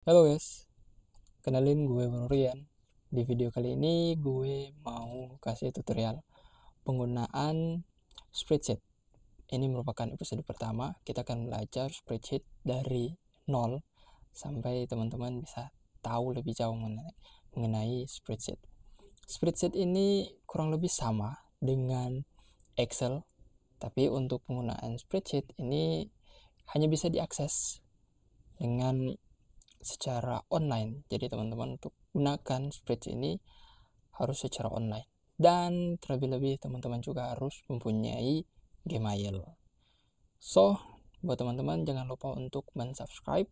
Halo guys, kenalin gue Rian. Di video kali ini gue mau kasih tutorial penggunaan spreadsheet. Ini merupakan episode pertama. Kita akan belajar spreadsheet dari nol sampai teman-teman bisa tahu lebih jauh mengenai spreadsheet. Spreadsheet ini kurang lebih sama dengan Excel, tapi untuk penggunaan spreadsheet ini hanya bisa diakses dengan secara online. Jadi teman-teman untuk gunakan spreadsheet ini harus secara online. Dan terlebih-lebih teman-teman juga harus mempunyai Gmail. So, buat teman-teman jangan lupa untuk mensubscribe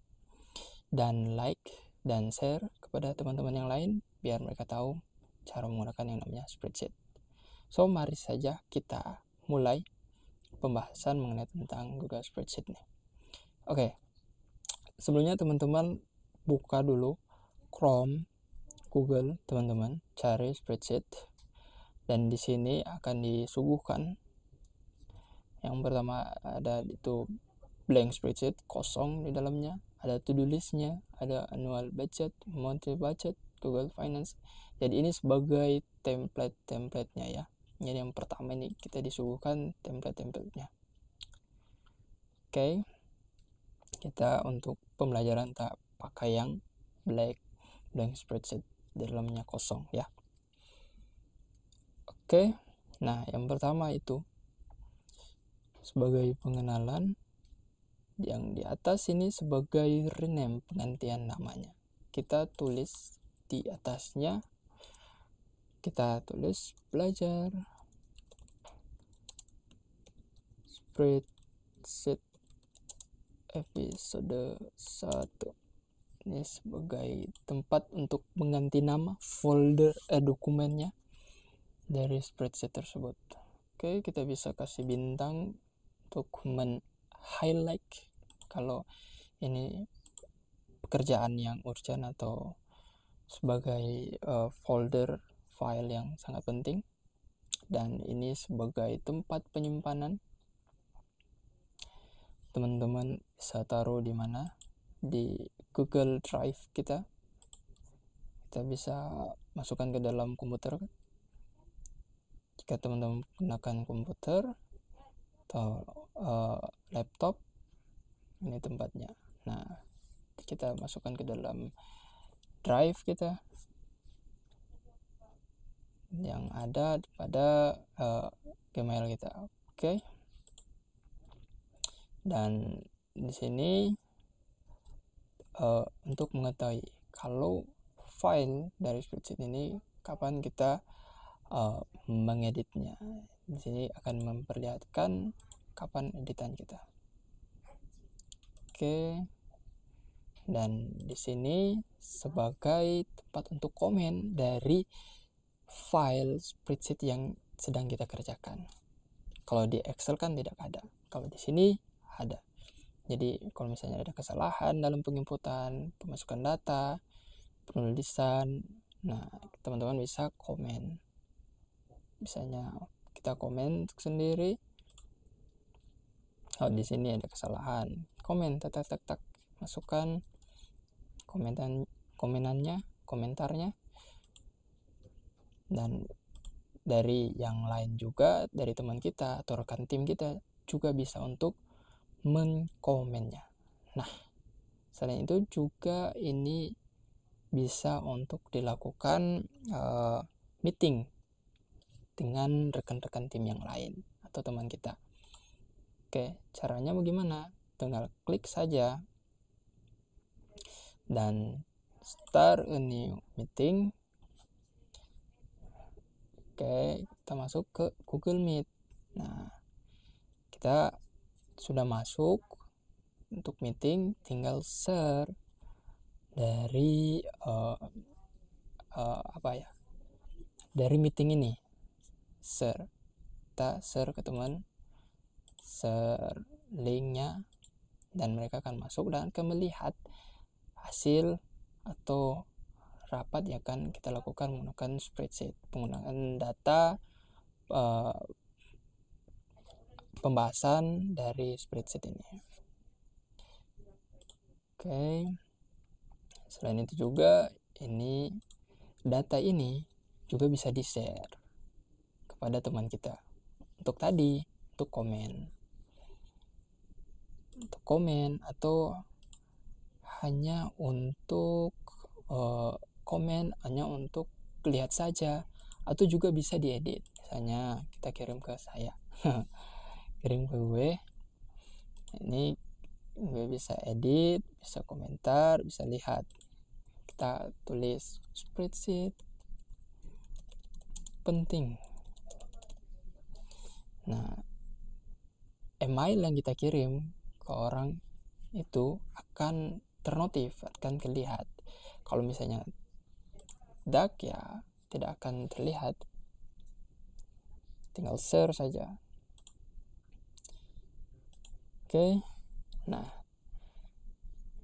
dan like dan share kepada teman-teman yang lain biar mereka tahu cara menggunakan yang namanya spreadsheet. So, mari saja kita mulai pembahasan mengenai tentang Google Spreadsheet nih. Oke. Sebelumnya teman-teman buka dulu Chrome, Google, teman-teman, cari spreadsheet. Dan di sini akan disuguhkan yang pertama ada itu blank spreadsheet, kosong di dalamnya, ada to-do listnya, ada annual budget, monthly budget, Google Finance. Jadi ini sebagai template-templatenya ya. Jadi yang pertama ini kita disuguhkan template-templatenya. Oke. Kita untuk pembelajaran tak pakai yang blank spreadsheet, di dalamnya kosong ya. Oke, nah yang pertama itu sebagai pengenalan, yang di atas ini sebagai rename, penggantian namanya. Kita tulis di atasnya, kita tulis belajar spreadsheet episode 1. Ini sebagai tempat untuk mengganti nama folder dokumennya dari spreadsheet tersebut. Oke, kita bisa kasih bintang untuk men-highlight kalau ini pekerjaan yang urgent atau sebagai folder file yang sangat penting. Dan ini sebagai tempat penyimpanan. Teman-teman bisa taruh di mana? Di Google Drive kita bisa masukkan ke dalam komputer. Jika teman-teman menggunakan komputer atau laptop, ini tempatnya. Nah, kita masukkan ke dalam drive kita yang ada pada Gmail kita. Oke. Dan di sini untuk mengetahui kalau file dari spreadsheet ini kapan kita mengeditnya. Di sini akan memperlihatkan kapan editan kita. Oke. Dan di sini sebagai tempat untuk komen dari file spreadsheet yang sedang kita kerjakan. Kalau di Excel kan tidak ada. Kalau di sini ada. Jadi kalau misalnya ada kesalahan dalam penginputan, pemasukan data, penulisan, nah teman-teman bisa komen. Misalnya kita komen sendiri. Oh, di sini ada kesalahan. Komen, tak, masukkan komentarnya. Dan dari yang lain juga, dari teman kita atau rekan tim kita juga bisa untuk menkomennya. Nah, selain itu juga ini bisa untuk dilakukan meeting dengan rekan-rekan tim yang lain atau teman kita. Oke, caranya bagaimana? Tinggal klik saja dan start a new meeting. Oke, kita masuk ke Google Meet. Nah, kita sudah masuk untuk meeting, tinggal share dari dari meeting ini. Kita share ke teman, share linknya, dan mereka akan masuk dan akan melihat hasil atau rapat yang akan kita lakukan menggunakan spreadsheet, penggunaan data pembahasan dari spreadsheet ini. Oke. Selain itu juga ini data ini juga bisa di-share kepada teman kita untuk komen atau hanya untuk komen hanya untuk lihat saja, atau juga bisa diedit. Misalnya kita kirim ke saya kirim ke gue, ini gue bisa edit, bisa komentar, bisa lihat. Kita tulis spreadsheet penting. Nah, email yang kita kirim ke orang itu akan ternotif, akan terlihat. Kalau misalnya dark, ya tidak akan terlihat, tinggal share saja. Oke. Nah,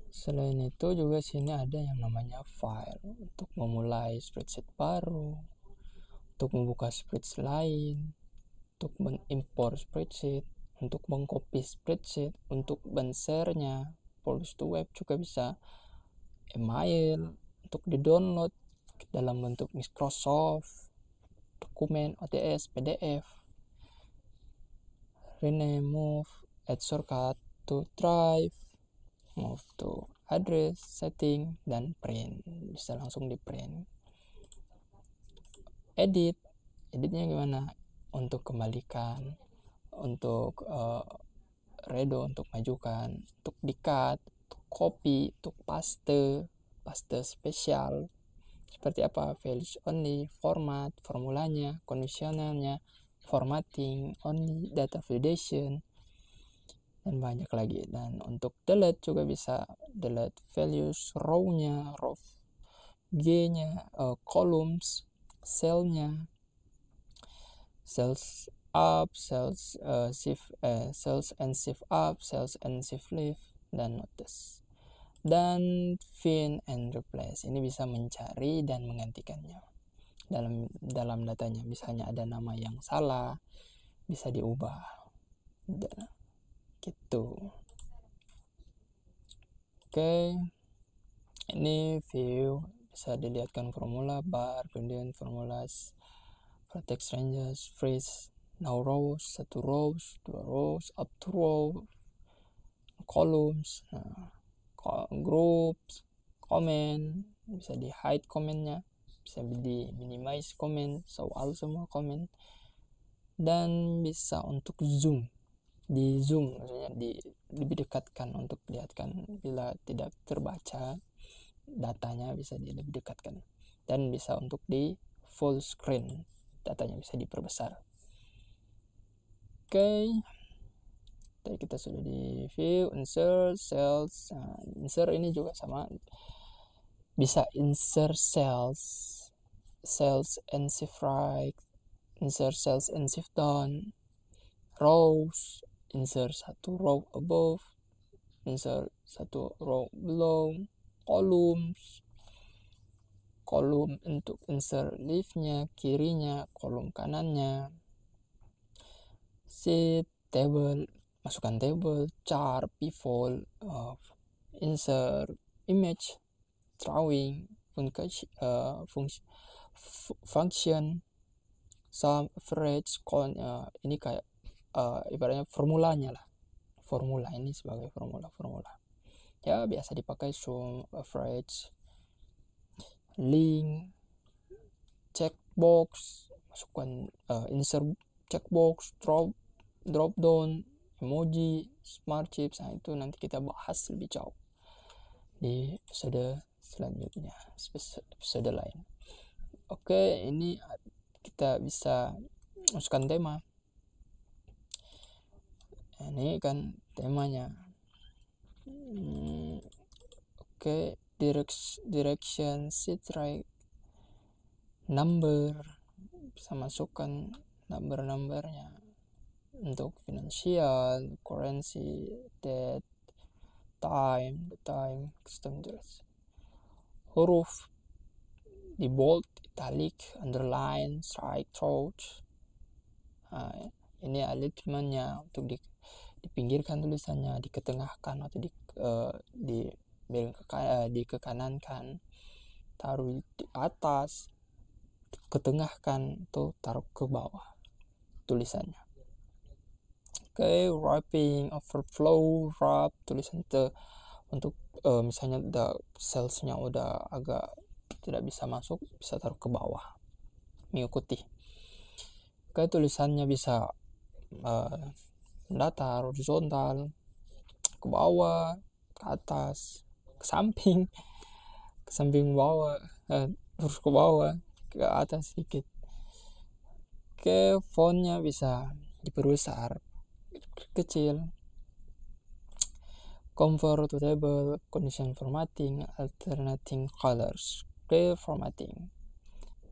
selain itu juga sini ada yang namanya file untuk memulai spreadsheet baru, untuk membuka spreadsheet lain, untuk mengimpor spreadsheet, untuk mengcopy spreadsheet, untuk men-share-nya, publish to web juga bisa, email, untuk di-download dalam bentuk Microsoft, dokumen, OTS, PDF, rename, move, add shortcut to drive, move to address, setting, dan print. Bisa langsung di print. Editnya gimana? Untuk kembalikan, untuk redo, untuk majukan, untuk di-cut, untuk copy, untuk paste spesial. Seperti apa? Values only, format, formulanya, conditionalnya, formatting only, data validation, dan banyak lagi. Dan untuk delete juga bisa, delete values, row-nya, row G-nya, columns, cell-nya, cells up, cells and shift up, cells and shift left, dan notice. Dan find and replace, ini bisa mencari dan menggantikannya dalam datanya. Misalnya ada nama yang salah, bisa diubah. Dan gitu. Oke. Ini view, bisa dilihatkan formula bar, kemudian formulas, text ranges, phrase, now rows, 1 rows, 2 rows, up to row, columns, groups, comment, bisa di hide commentnya, bisa di minimize comment, soal semua comment, dan bisa untuk zoom, di zoom, maksudnya lebih dekatkan untuk lihatkan bila tidak terbaca datanya, bisa lebih dekatkan, dan bisa untuk di full screen, datanya bisa diperbesar. Oke. Tadi kita sudah di view, insert, cells. Nah, insert ini juga sama, bisa insert cells and shift right, insert cells and shift down, rows, insert 1 row above, insert 1 row below, kolom untuk insert leftnya, kirinya, kolom kanannya, sheet, table, masukkan table, chart, pivot, insert image, drawing, function, sum, average, ini kayak ibaratnya formulanya lah. Formula ini sebagai formula ya, biasa dipakai sum, average, link, checkbox, masukkan insert checkbox, drop down, emoji, smart chips. Nah, itu nanti kita bahas lebih jauh di episode selanjutnya, episode lain. Oke, ini kita bisa masukkan tema. Ini kan temanya. Oke, direction, sheet right, number, bisa masukkan numbernya untuk finansial, currency, date, time, custom address, huruf di bold, italic, underline, strike, through. Ini alignmentnya untuk dipinggirkan tulisannya, diketengahkan atau di dikekanankan, taruh di atas, ketengahkan, atau taruh ke bawah tulisannya. Oke, wrapping, overflow, wrap, tulisan untuk misalnya salesnya udah agak tidak bisa masuk, bisa taruh ke bawah mengikuti. Oke, tulisannya bisa datar, horizontal, ke bawah, ke atas, ke samping bawah, terus ke bawah, ke atas sedikit. Oke, fontnya bisa diperbesar, kecil. Comfortable, condition formatting, alternating colors. Oke, formatting.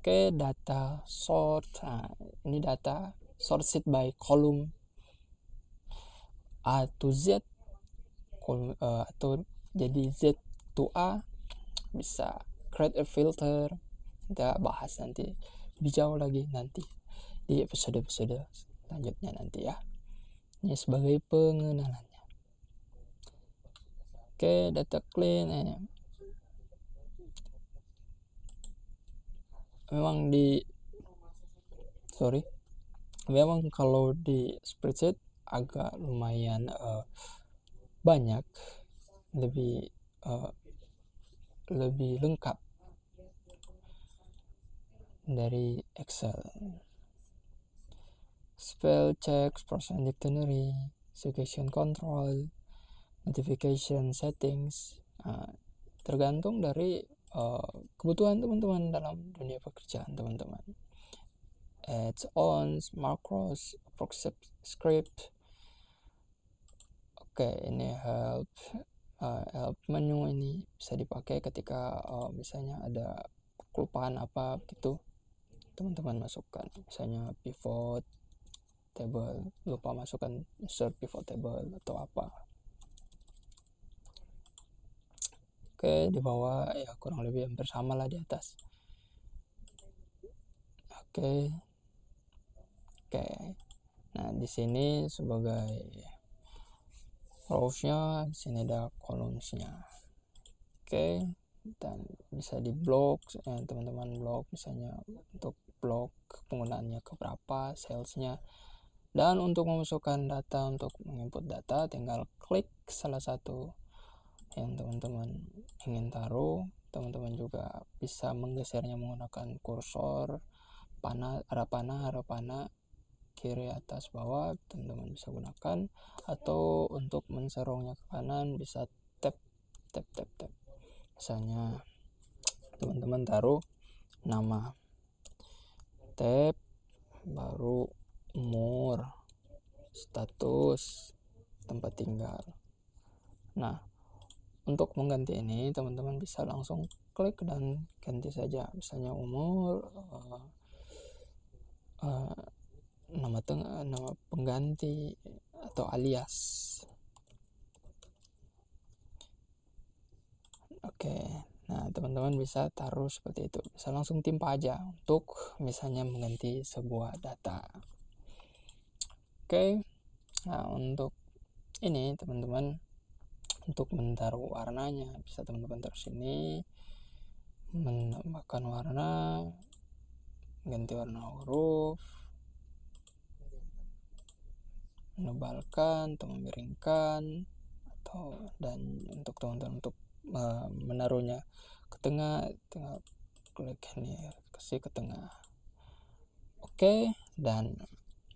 Oke, data sort. Nah, ini data sorted by column A to Z, atau jadi Z to A. Bisa create a filter. Kita bahas nanti lebih jauh lagi nanti di episode-episode selanjutnya nanti ya. Ini sebagai pengenalannya. Oke, data clean. Memang kalau di spreadsheet agak lumayan banyak, lebih lengkap dari Excel. Spell check, person dictionary, suggestion control, notification settings, tergantung dari kebutuhan teman-teman dalam dunia pekerjaan teman-teman. Add-ons, macros, approximate script. Oke, ini help menu ini bisa dipakai ketika misalnya ada kelupaan apa gitu, teman-teman masukkan, misalnya pivot table, lupa masukkan insert pivot table atau apa. Oke, di bawah ya kurang lebih hampir sama lah di atas. Oke. Nah, di sini sebagai rows-nya, di sini ada columns-nya. Oke, dan bisa di blok, teman-teman blok misalnya untuk blok penggunaannya ke berapa, salesnya. Dan untuk memasukkan data, untuk menginput data, tinggal klik salah satu yang teman-teman ingin taruh. Teman-teman juga bisa menggesernya menggunakan kursor, arah panah kiri atas bawah, teman-teman bisa gunakan, atau untuk menserongnya ke kanan bisa tap. Misalnya teman-teman taruh nama, tap, baru umur, status, tempat tinggal. Nah, untuk mengganti ini teman-teman bisa langsung klik dan ganti saja, misalnya umur, nama pengganti atau alias. Oke, nah teman-teman bisa taruh seperti itu, bisa langsung timpa aja untuk misalnya mengganti sebuah data. Oke, nah untuk ini teman-teman, untuk menaruh warnanya bisa teman-teman taruh sini, menambahkan warna, ganti warna huruf, menebalkan atau memiringkan, dan untuk teman-teman untuk menaruhnya ke tengah, tinggal klik ini, kasih ke tengah. Oke, dan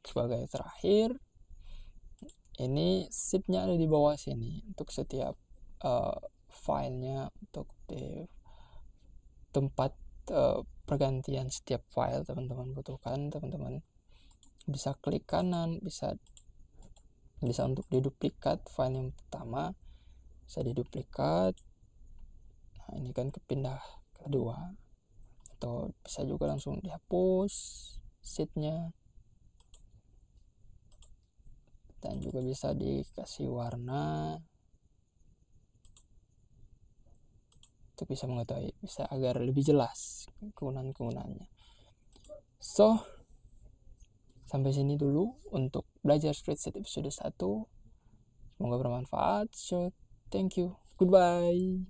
sebagai terakhir, ini sheetnya ada di bawah sini untuk setiap filenya, untuk di tempat pergantian setiap file teman-teman butuhkan, teman-teman bisa klik kanan, bisa untuk diduplikat file yang pertama, bisa diduplikat. Nah, ini kan kepindah kedua, atau bisa juga langsung dihapus sheetnya, dan juga bisa dikasih warna untuk bisa mengetahui, bisa agar lebih jelas kegunaannya. So, sampai sini dulu untuk belajar spreadsheet episode 1. Semoga bermanfaat. So, thank you. Goodbye.